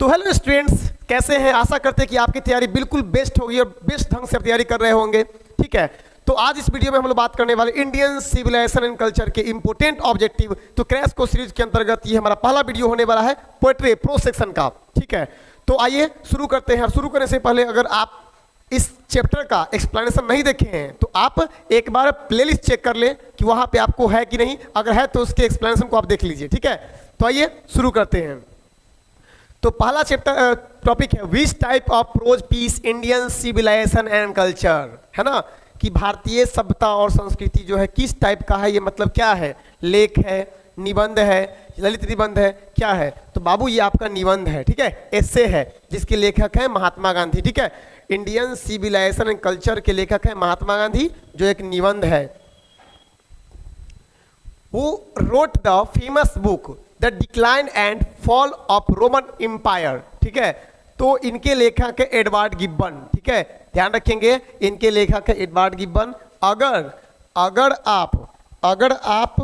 तो hello students, कैसे हैं? आशा करते हैं कि आपकी तैयारी बिल्कुल बेस्ट होगी और बेस्ट ढंग से तैयारी कर रहे होंगे। ठीक है, तो आज इस वीडियो में हम लोग बात करने वाले इंडियन सिविलाइजेशन एंड कल्चर के इंपोर्टेंट ऑब्जेक्टिव। तो क्रैश कोर्स सीरीज के अंतर्गत ये हमारा पहला वीडियो होने वाला है पोएट्री प्रो सेक्शन का। ठीक है, तो आइए शुरू करते हैं। और शुरू करने से पहले अगर आप इस चैप्टर का एक्सप्लेनेशन नहीं देखे हैं तो आप एक बार प्लेलिस्ट चेक कर लें कि वहां पे आपको है कि नहीं। अगर है तो उसके एक्सप्लेनेशन को आप देख लीजिए। ठीक है, तो आइए शुरू करते हैं। तो पहला चैप्टर टॉपिक है which type of prose piece Indian civilisation and culture, है ना, कि भारतीय सभ्यता और संस्कृति जो है किस टाइप का है। ये मतलब क्या है? लेख है, निबंध है, ललित निबंध है, क्या है? तो बाबू ये आपका निबंध है। ठीक है, एस्से है जिसके लेखक है महात्मा गांधी। ठीक है, इंडियन सिविलाइजेशन एंड कल्चर के लेखक है महात्मा गांधी, जो एक निबंध है। Who wrote the famous book the decline and fall of Roman empire. ठीक है, तो इनके लेखक है एडवर्ड गिब्बन। ठीक है, ध्यान रखेंगे इनके लेखक है एडवर्ड गिब्बन। अगर आप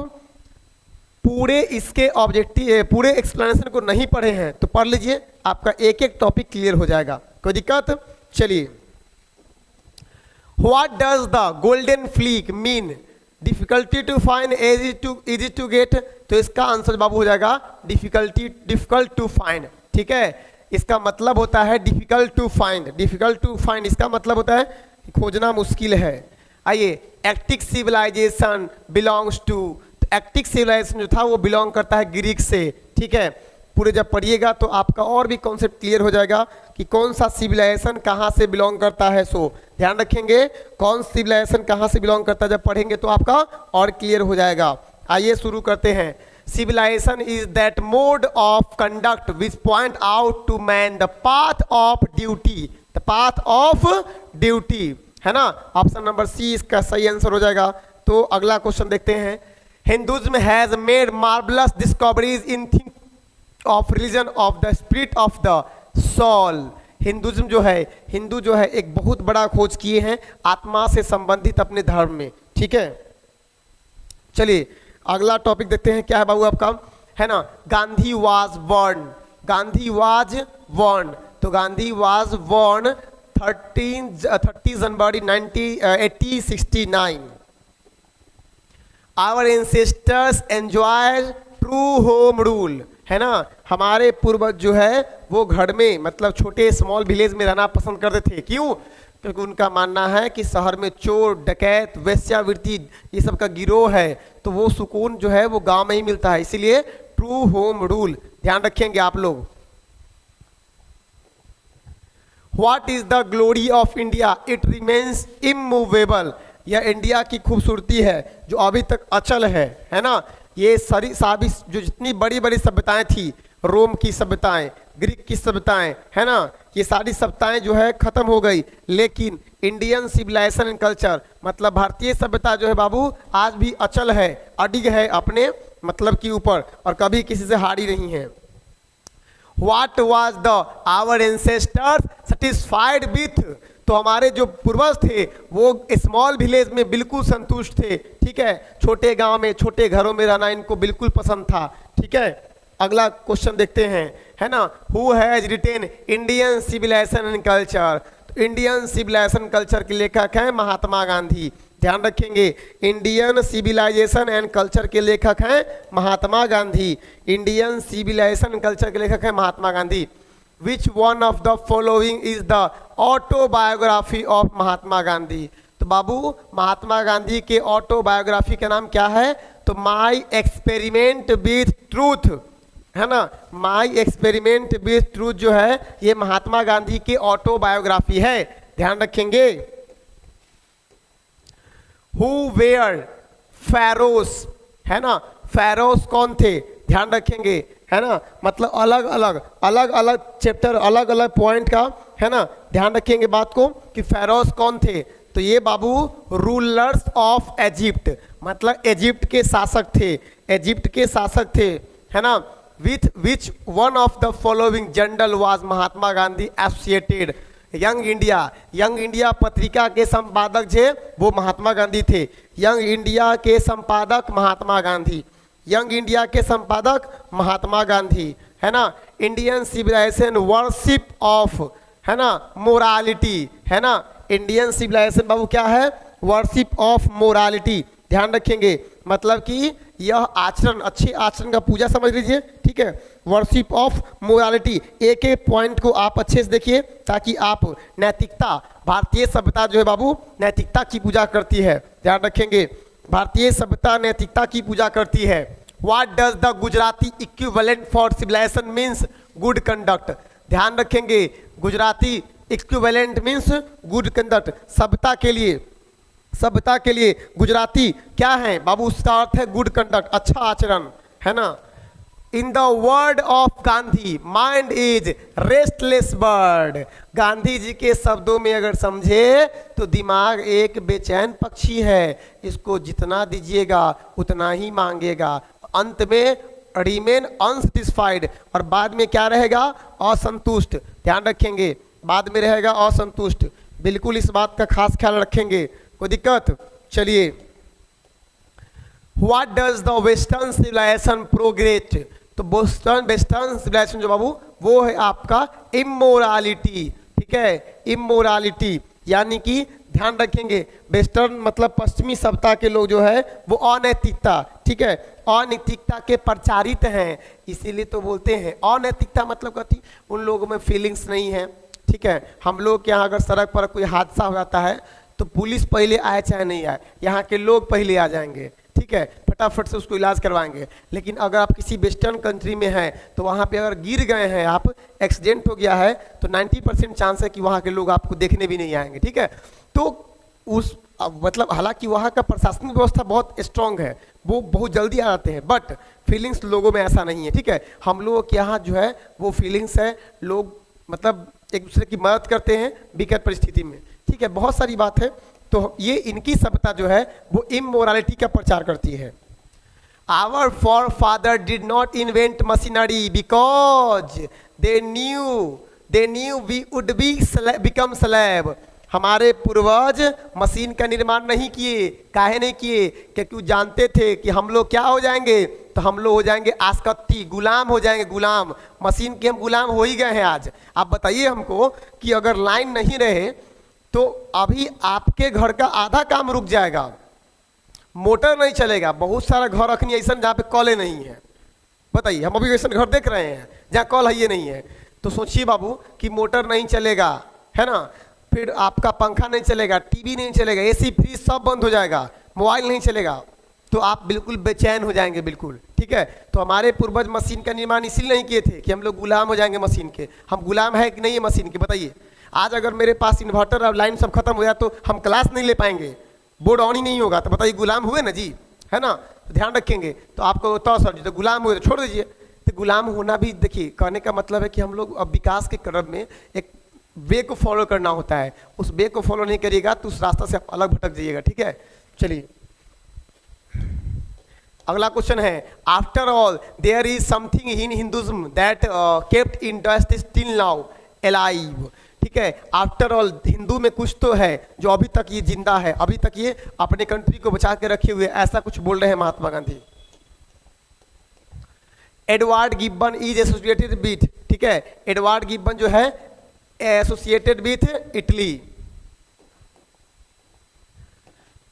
पूरे इसके ऑब्जेक्टिव पूरे एक्सप्लेनेशन को नहीं पढ़े हैं तो पढ़ लीजिए, आपका एक एक टॉपिक क्लियर हो जाएगा, कोई दिक्कत। चलिए, what does the golden fleece mean? Difficulty to find, easy to get. तो इसका आंसर बाबू हो जाएगा डिफिकल्ट टू फाइंड। ठीक है, इसका मतलब होता है डिफिकल्ट टू फाइंड इसका मतलब होता है खोजना मुश्किल है। आइए, Aztec civilisation belongs to, Aztec civilisation जो था वो बिलोंग करता है ग्रीक से। ठीक है, पूरे जब पढ़िएगा तो आपका और भी कॉन्सेप्ट क्लियर हो जाएगा कि कौन सा सिविलाइजेशन कहाँ से बिलोंग करता है। सो ध्यान रखेंगे कौन सिविलाइजेशन कहाँ से बिलोंग करता है, जब पढ़ेंगे तो आपका और क्लियर हो जाएगा। आइए शुरू करते हैं। Civilization is that mode of conduct which point out to man the path of duty, है ना। ऑप्शन नंबर सी इसका सही आंसर हो जाएगा। तो अगला क्वेश्चन देखते हैं। Hinduism has made marvellous discoveries in think of religion of the spirit of the soul. Hinduism जो है, हिंदू जो है एक बहुत बड़ा खोज किए हैं आत्मा से संबंधित अपने धर्म में। ठीक है, चलिए अगला टॉपिक देखते हैं। क्या है बाबू आपका, है ना, गांधी वाज बॉर्न। तो Gandhi was born 30 January 1869। Our ancestors enjoyed true home rule, है ना। हमारे पूर्वज जो है वो घर में मतलब छोटे स्मॉल विलेज में रहना पसंद करते थे। क्यों? क्योंकि उनका मानना है कि शहर में चोर डकैत वेश्यावृत्ति ये सब का गिरोह है, तो वो सुकून जो है वो गांव में ही मिलता है, इसीलिए ट्रू होम रूल। ध्यान रखेंगे आप लोग। What is the glory of India? It remains immovable. यह इंडिया की खूबसूरती है जो अभी तक अचल है ना। ये सारी जो जितनी बड़ी बड़ी सभ्यताएं थी, रोम की सभ्यताएं, ग्रीक की सभ्यताएं, है ना, ये सारी सभ्यताएं जो है खत्म हो गई, लेकिन इंडियन सिविलाइजेशन एंड कल्चर मतलब भारतीय सभ्यता जो है बाबू आज भी अचल है, अडिग है अपने मतलब के ऊपर और कभी किसी से हारी नहीं है। What was the our ancestors satisfied with? तो हमारे जो पूर्वज थे वो स्मॉल विलेज में बिल्कुल संतुष्ट थे। ठीक है, छोटे गांव में छोटे घरों में रहना इनको बिल्कुल पसंद था। ठीक है, अगला क्वेश्चन देखते हैं, है ना। Who has written Indian civilisation and culture? तो इंडियन सिविलाइजेशन कल्चर के लेखक हैं महात्मा गांधी। ध्यान रखेंगे, इंडियन सिविलाइजेशन एंड कल्चर के लेखक हैं Mahatma Gandhi. Indian civilisation and culture के लेखक हैं Mahatma Gandhi. Which one of the following is the autobiography of Mahatma Gandhi? तो बाबू महात्मा गांधी के ऑटोबायोग्राफी का नाम क्या है? तो माई एक्सपेरिमेंट विथ ट्रूथ, है ना। माई एक्सपेरिमेंट विथ ट्रूथ जो है ये महात्मा गांधी की ऑटोबायोग्राफी है। ध्यान रखेंगे। हु वेयर फेरोस, है ना, फेरोस कौन थे? ध्यान रखेंगे, है ना, मतलब अलग अलग चैप्टर अलग अलग पॉइंट का, है ना, ध्यान रखेंगे बात को कि फेरोस कौन थे। तो ये बाबू रूलर्स ऑफ इजिप्ट मतलब इजिप्ट के शासक थे, है ना। With which one of the following general was Mahatma Gandhi associated? Young India पत्रिका के संपादक थे वो महात्मा गांधी थे। यंग इंडिया के संपादक महात्मा गांधी, है ना। इंडियन सिविलाइजेशन वर्शिप ऑफ, है ना, मोरालिटी, है ना। इंडियन सिविलाइजेशन बाबू क्या है? Worship of morality. ध्यान रखेंगे, मतलब कि यह आचरण, अच्छे आचरण का पूजा समझ लीजिए, ठीक है। वर्शिप ऑफ मोरालिटी, एक एक पॉइंट को आप अच्छे से देखिए ताकि आप नैतिकता, भारतीय सभ्यता जो है बाबू नैतिकता की पूजा करती है। ध्यान रखेंगे, भारतीय सभ्यता नैतिकता की पूजा करती है। What does the Gujarati equivalent for civilization means? Good conduct. ध्यान रखेंगे, Gujarati equivalent means good conduct. सभ्यता के लिए, सभ्यता के लिए गुजराती क्या है बाबू? उसका अर्थ है गुड कंडक्ट, अच्छा आचरण, है ना। In the word of Gandhi, mind is restless bird. Gandhi ji के शब्दों में अगर समझे तो दिमाग एक बेचैन पक्षी है, इसको जितना दीजिएगा उतना ही मांगेगा, अंत में रिमेन अनसेटिस्फाइड, और बाद में क्या रहेगा? असंतुष्ट। ध्यान रखेंगे, बाद में रहेगा असंतुष्ट। बिल्कुल इस बात का खास ख्याल रखेंगे, कोई दिक्कत? चलिए, what does the western civilization progress? तो वेस्टर्न सिविलाइजेशन जो बाबू वो है आपका इमोरालिटी, ठीक है, इमोरालिटी। यानी कि ध्यान रखेंगे, वेस्टर्न मतलब पश्चिमी सभ्यता के लोग जो है वो अनैतिकता, ठीक है, अनैतिकता के प्रचारित हैं, इसीलिए तो बोलते हैं अनैतिकता मतलब कहती उन लोगों में फीलिंग्स नहीं है, ठीक है। हम लोग के यहाँ अगर सड़क पर कोई हादसा हो जाता है तो पुलिस पहले आए चाहे नहीं आए, यहाँ के लोग पहले आ जाएंगे, ठीक है, फटाफट से उसको इलाज करवाएंगे। लेकिन अगर आप किसी वेस्टर्न कंट्री में हैं तो वहाँ पे अगर गिर गए हैं आप, एक्सीडेंट हो गया है, तो 90% चांस है कि वहाँ के लोग आपको देखने भी नहीं आएंगे, ठीक है। तो उस मतलब हालांकि वहाँ का प्रशासनिक व्यवस्था बहुत स्ट्रांग है, वो बहुत जल्दी आ जाते हैं, बट फीलिंग्स लोगों में ऐसा नहीं है, ठीक है। हम लोगों के यहाँ जो है वो फीलिंग्स है, लोग मतलब एक दूसरे की मदद करते हैं विकट परिस्थिति में, ठीक है, बहुत सारी बात है। तो ये इनकी सभ्यता जो है वो इमोरालिटी का प्रचार करती है। Our forefather did not invent machinery because they knew we would become slave। हमारे पूर्वज मशीन का निर्माण नहीं किए, काहे नहीं किए? क्योंकि वो जानते थे कि हम लोग क्या हो जाएंगे, तो हम लोग हो जाएंगे आस्कत्ती, गुलाम हो जाएंगे, गुलाम। मशीन के हम गुलाम हो ही गए हैं आज। आप बताइए हमको कि अगर लाइन नहीं रहे तो अभी आपके घर का आधा काम रुक जाएगा, मोटर नहीं चलेगा। बहुत सारा घर अखनी ऐसा जहाँ पे कॉलें नहीं है, बताइए, हम अभी ऐसा घर देख रहे हैं जहाँ कॉल है ये नहीं है। तो सोचिए बाबू कि मोटर नहीं चलेगा, है ना, फिर आपका पंखा नहीं चलेगा, टीवी नहीं चलेगा, एसी फ्रिज सब बंद हो जाएगा, मोबाइल नहीं चलेगा, तो आप बिल्कुल बेचैन हो जाएंगे, बिल्कुल, ठीक है। तो हमारे पूर्वज मशीन का निर्माण इसलिए नहीं किए थे कि हम लोग गुलाम हो जाएंगे मशीन के। हम गुलाम है कि नहीं है मशीन के, बताइए। आज अगर मेरे पास इन्वर्टर और लाइन सब खत्म हो जाए तो हम क्लास नहीं ले पाएंगे, बोर्ड ऑन ही नहीं होगा, तो बताइए गुलाम हुए ना जी, है ना। तो ध्यान रखेंगे। तो आपको तो सर जी तो गुलाम हुए तो छोड़ दीजिए। तो गुलाम होना भी देखिए, कहने का मतलब है कि हम लोग अब विकास के क्रम में एक वे को फॉलो करना होता है, उस वे को फॉलो नहीं करिएगा तो उस रास्ता से आप अलग भटक जाइएगा, ठीक है। चलिए अगला क्वेश्चन है, after all there is something in Hinduism that kept industry still now alive, ठीक है। आफ्टर ऑल हिंदू में कुछ तो है जो अभी तक ये जिंदा है, अभी तक ये अपने कंट्री को बचा के रखे हुए, ऐसा कुछ बोल रहे हैं Mahatma Gandhi. Edward Gibbon is associated with, ठीक है, एडवर्ड गिब्बन जो है associated with Italy.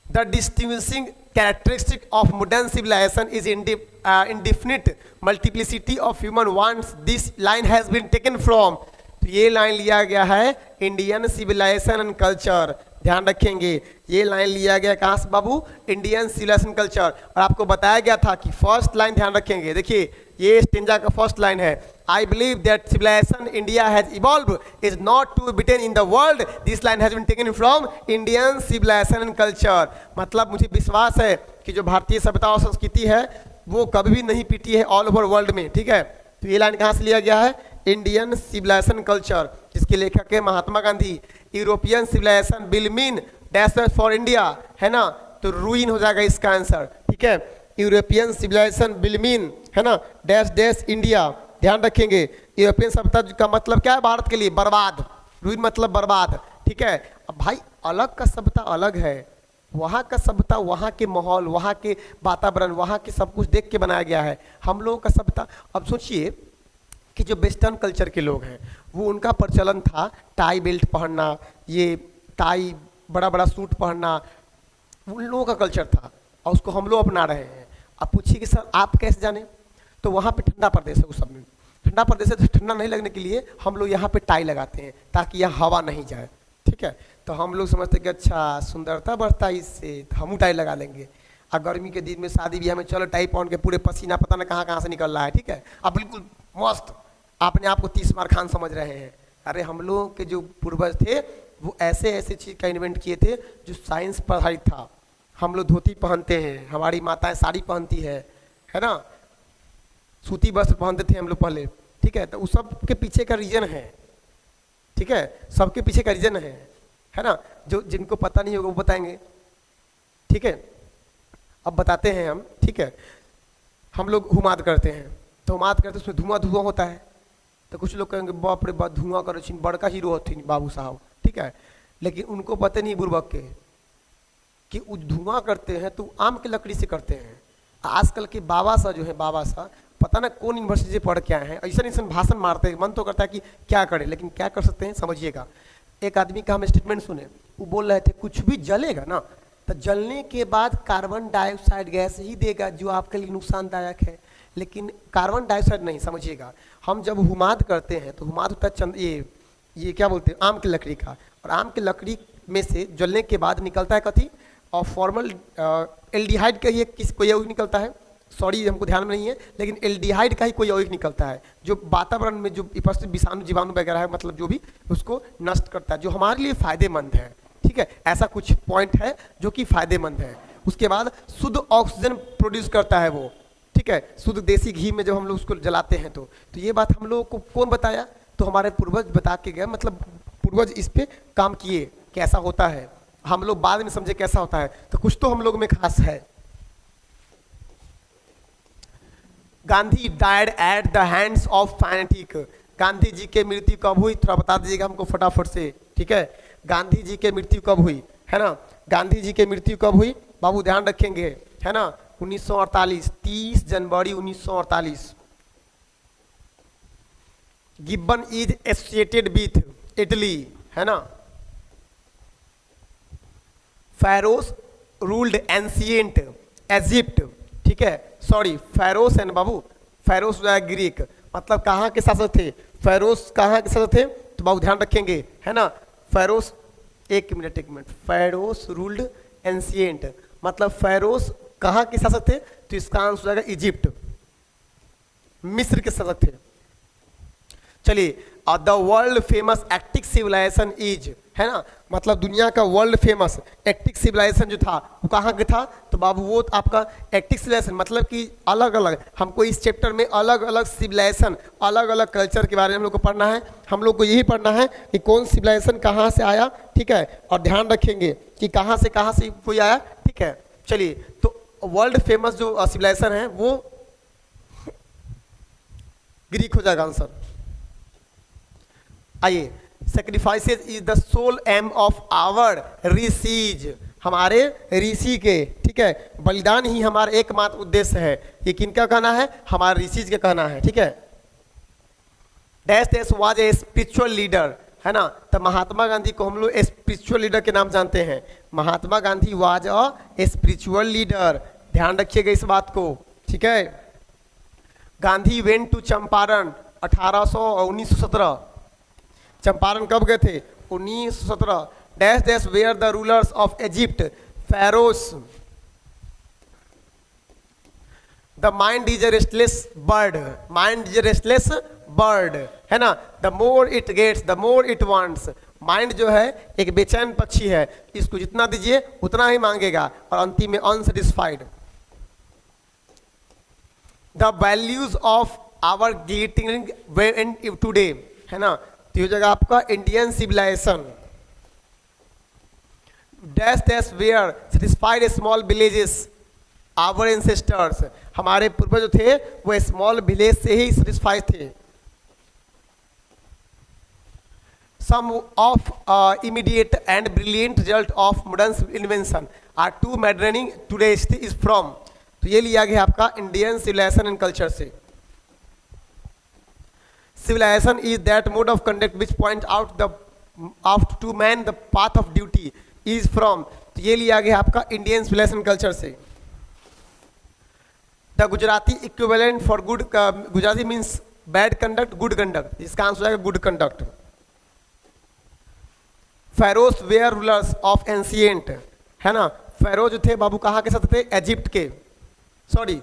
The distinguishing characteristic of modern civilization is indefinite multiplicity of human wants। This line has been taken from, तो ये लाइन लिया गया है इंडियन सिविलाइजेशन एंड कल्चर। ध्यान रखेंगे, ये लाइन लिया गया कहाँ से बाबू? Indian civilization culture. और आपको बताया गया था कि फर्स्ट लाइन ध्यान रखेंगे, देखिए ये स्टेंजा का फर्स्ट लाइन है, I believe that civilization India has evolve is not to be beaten in the world. This line has been taken from Indian civilisation and culture. मतलब मुझे विश्वास है कि जो भारतीय सभ्यता और संस्कृति है वो कभी भी नहीं पीटी है ऑल ओवर वर्ल्ड में, ठीक है। तो ये लाइन कहाँ से लिया गया है? इंडियन सिविलाइजेशन कल्चर, जिसके लेखक है Mahatma Gandhi. European civilisation will mean dash for India, है ना, तो रूइन हो जाएगा इसका आंसर, ठीक है। यूरोपियन सिविलाइजेशन विल मीन, है ना, डैश डैश इंडिया। ध्यान रखेंगे, यूरोपियन सभ्यता का मतलब क्या है भारत के लिए? बर्बाद। रूइन मतलब बर्बाद, ठीक है। अब भाई अलग का सभ्यता अलग है, वहाँ का सभ्यता, वहाँ के माहौल, वहाँ के वातावरण, वहाँ के सब कुछ देख के बनाया गया है। हम लोगों का सभ्यता, अब सोचिए कि जो वेस्टर्न कल्चर के लोग हैं वो उनका प्रचलन था टाई बेल्ट पहनना, ये टाई बड़ा बड़ा सूट पहनना, उन लोगों का कल्चर था और उसको हम लोग अपना रहे हैं। अब पूछिए कि सर आप कैसे जाने, तो वहाँ पे ठंडा प्रदेश है, उस सब में ठंडा प्रदेश है, तो ठंडा नहीं लगने के लिए हम लोग यहाँ पे टाई लगाते हैं ताकि यहाँ हवा नहीं जाए, ठीक है। तो हम लोग समझते हैं कि अच्छा सुंदरता बढ़ता है इससे, तो हम टाई लगा लेंगे। और गर्मी के दिन में शादी ब्याह में चलो टाई पहन के पूरे पसीना पता ना कहाँ से निकल रहा है, ठीक है। अब बिल्कुल मस्त अपने आप को 30 मार खान समझ रहे हैं। अरे हम लोगों के जो पूर्वज थे वो ऐसे ऐसे चीज़ का इन्वेंट किए थे जो साइंस पर आधारित था। हम लोग धोती पहनते हैं, हमारी माताएं साड़ी पहनती है ना, सूती वस्त्र पहनते थे हम लोग पहले, ठीक है। तो उस सब के पीछे का रीजन है, ठीक है, सबके पीछे का रीजन है ना। जो जिनको पता नहीं होगा वो बताएंगे, ठीक है। अब बताते हैं हम, ठीक है। हम लोग हुमाद करते हैं, तो हुमाद करते उसमें धुआं धुआं होता है, तो कुछ लोग कहेंगे बाप रे बाप धुआं करो छिन, बड़का हीरो होती बाबू साहब, ठीक है। लेकिन उनको पता नहीं बुर्बक के कि धुआं करते हैं तो आम की लकड़ी से करते हैं। आजकल के बाबा सा जो है, बाबा सा पता ना कौन यूनिवर्सिटी से पढ़ के आए हैं, ऐसा ऐसा भाषण मारते हैं, मन तो करता है कि क्या करें, लेकिन क्या कर सकते हैं समझिएगा। एक आदमी का हम स्टेटमेंट सुने, वो बोल रहे थे कुछ भी जलेगा ना तो जलने के बाद कार्बन डाइऑक्साइड गैस ही देगा जो आपके लिए नुकसानदायक है, लेकिन कार्बन डाइऑक्साइड नहीं। समझिएगा, हम जब हुमाद करते हैं तो हुमाद होता है ये क्या बोलते हैं, आम की लकड़ी का, और आम की लकड़ी में से जलने के बाद निकलता है कथी, और फॉर्मल एल्डिहाइड का ही कोई यौगिक निकलता है, सॉरी हमको ध्यान में नहीं है, लेकिन एल्डिहाइड का ही कोई यौगिक निकलता है जो वातावरण में जो उपस्थित विषाणु जीवाणु वगैरह है, मतलब जो भी उसको नष्ट करता है, जो हमारे लिए फायदेमंद है, ठीक है। ऐसा कुछ पॉइंट है जो कि फायदेमंद है। उसके बाद शुद्ध ऑक्सीजन प्रोड्यूस करता है वो, ठीक है, शुद्ध देसी घी में जब हम लोग उसको जलाते हैं तो ये बात हम लोगों को कौन बताया, तो हमारे पूर्वज बता के गए, मतलब पूर्वज इस पे काम किए कैसा होता है, हम लोग बाद में समझे कैसा होता है, तो कुछ तो हम लोग में खास है। Gandhi died at the hands of fanatic. Gandhi ji की मृत्यु कब हुई, थोड़ा बता दीजिएगा हमको फटाफट से, ठीक है। गांधी जी की मृत्यु कब हुई, है ना, गांधी जी की मृत्यु कब हुई बाबू, ध्यान रखेंगे, है ना, 1948, 30 जनवरी 1948। Gibbon is associated with Italy, है ना। फेरोस रूल्ड एंशिएंट इजिप्ट, ठीक है, सॉरी फेरोस है ना बाबू, फेरोस जो है ग्रीक, मतलब कहाँ के शासक थे, फेरोस कहाँ के शासक थे, तो बाबू ध्यान रखेंगे, है ना। फेरोस, एक मिनट, फेरोस रूल्ड एंशिएंट, मतलब फेरोस कहाँ के शासक थे, तो इसका आंसर हो जाएगा इजिप्ट, मिस्र के शासक थे। चलिए, the world famous Aztec civilization is, है ना, मतलब दुनिया का वर्ल्ड फेमस एक्टिक सिविलाइजेशन जो था वो कहाँ का था, तो बाबू वो आपका एक्टिक सिविलाइजेशन, मतलब कि अलग अलग, हमको इस चैप्टर में अलग अलग सिविलाइजेशन, अलग अलग कल्चर के बारे में हम लोग को पढ़ना है। हम लोग को यही पढ़ना है कि कौन सिविलाइजेशन कहाँ से आया, ठीक है, और ध्यान रखेंगे कि कहाँ से कोई आया, ठीक है। चलिए, तो वर्ल्ड फेमस जो सिविलाइजेशन है वो ग्रीक हो जाएगा आंसर। आइए, sacrifices is the soul aim of our rishis, हमारे ऋषि के, ठीक है, बलिदान ही हमारा एकमात्र उद्देश्य है। ये किनका कहना है, हमारे ऋषिज का कहना है, ठीक है। Dash dash was a spiritual leader, है ना, तो महात्मा गांधी को हम लोग स्पिरिचुअल लीडर के नाम जानते हैं। Mahatma Gandhi was a spiritual leader, ध्यान रखिएगा इस बात को, ठीक है। गांधी वेंट टू चंपारण 1917, चंपारण कब गए थे, 1917। Dash dash were the rulers of Egypt, pharaohs. The mind is a restless bird, mind is a restless bird, है ना, the more it gets the more it wants. Mind जो है एक बेचैन पक्षी है, इसको जितना दीजिए उतना ही मांगेगा और अंतिम में unsatisfied. The values of our getting today, है ना, तो ये जगह आपका Indian civilization. Dash dash were satisfied small villages our ancestors, हमारे पूर्वज जो थे वो स्मॉल विलेज से ही सेटिस्फाइड थे। Some of immediate and brilliant result of modern invention are too maddening today is from, तो ये लिया गया आपका इंडियन सिविलाइजेशन एंड कल्चर से। civilization is that mode of conduct which point out to man the path of duty is from, तो ये लिया गया आपका इंडियन सिविलाइजेशन कल्चर से। The Gujarati equivalent for good, Gujarati means bad conduct, good conduct, इसका answer हो जाएगा good conduct. Pharaohs were rulers of ancient, है ना, फेरो जो थे बाबू कहाँ के साथ थे, इजिप्ट के, सॉरी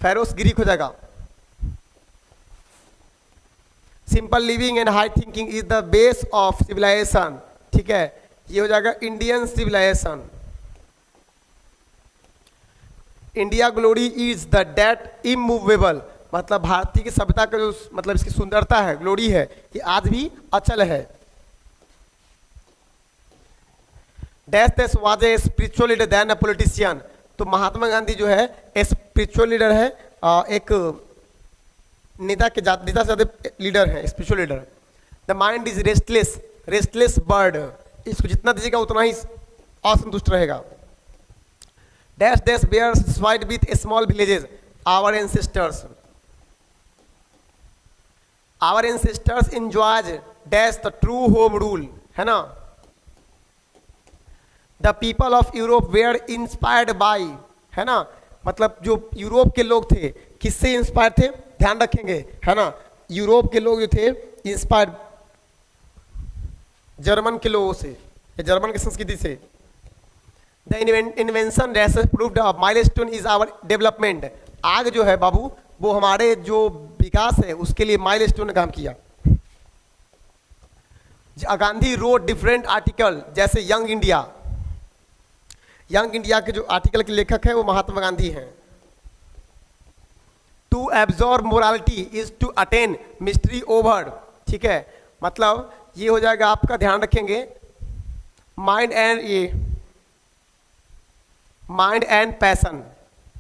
फेरोस ग्रीक हो जाएगा। Simple living and high thinking is the base of civilization, ठीक है, ये हो जाएगा Indian civilization. India glory is the date immovable, मतलब भारतीय की सभ्यता का जो मतलब इसकी सुंदरता है, ग्लोरी है, ये आज भी अचल है। डैश देश was a spiritual leader than a politician, तो महात्मा गांधी जो है ए स्पिरिचुअल लीडर है, एक नेता से ज्यादा लीडर है, spiritual leader. The mind is restless, restless bird, इसको जितना दीजिएगा उतना ही असंतुष्ट रहेगा। Dash dash were satisfied with small villages, our ancestors enjoyed dash the true home rule, है ना। The people of Europe were inspired by, है ना, मतलब जो यूरोप के लोग थे किससे इंस्पायर थे, ध्यान रखेंगे, है ना, यूरोप के लोग जो थे इंस्पायर्ड जर्मन के लोगों से, जर्मन की संस्कृति से। The invention proved milestone is our development, आग जो है बाबू वो हमारे जो विकास है उसके लिए माइलस्टोन ने काम किया। गांधी रोड डिफरेंट आर्टिकल, जैसे यंग इंडिया, यंग इंडिया के जो आर्टिकल के लेखक है वो महात्मा गांधी हैं। To absorb morality is to attain mastery over, ठीक है, मतलब ये हो जाएगा आपका, ध्यान रखेंगे, माइंड एंड पैशन,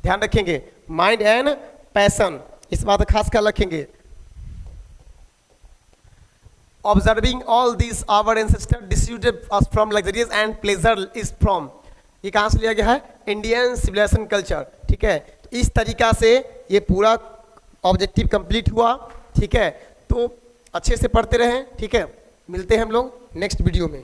ध्यान रखेंगे, माइंड एंड पैशन, इस बात का खास ख्याल रखेंगे। Observing all this our ancestor dissuaded us from luxurious and pleasure is from, ये कहाँ से लिया गया है, इंडियन सिविलाइजेशन कल्चर, ठीक है। तो इस तरीका से ये पूरा ऑब्जेक्टिव कंप्लीट हुआ, ठीक है, तो अच्छे से पढ़ते रहें, ठीक है, मिलते हैं हम लोग नेक्स्ट वीडियो में।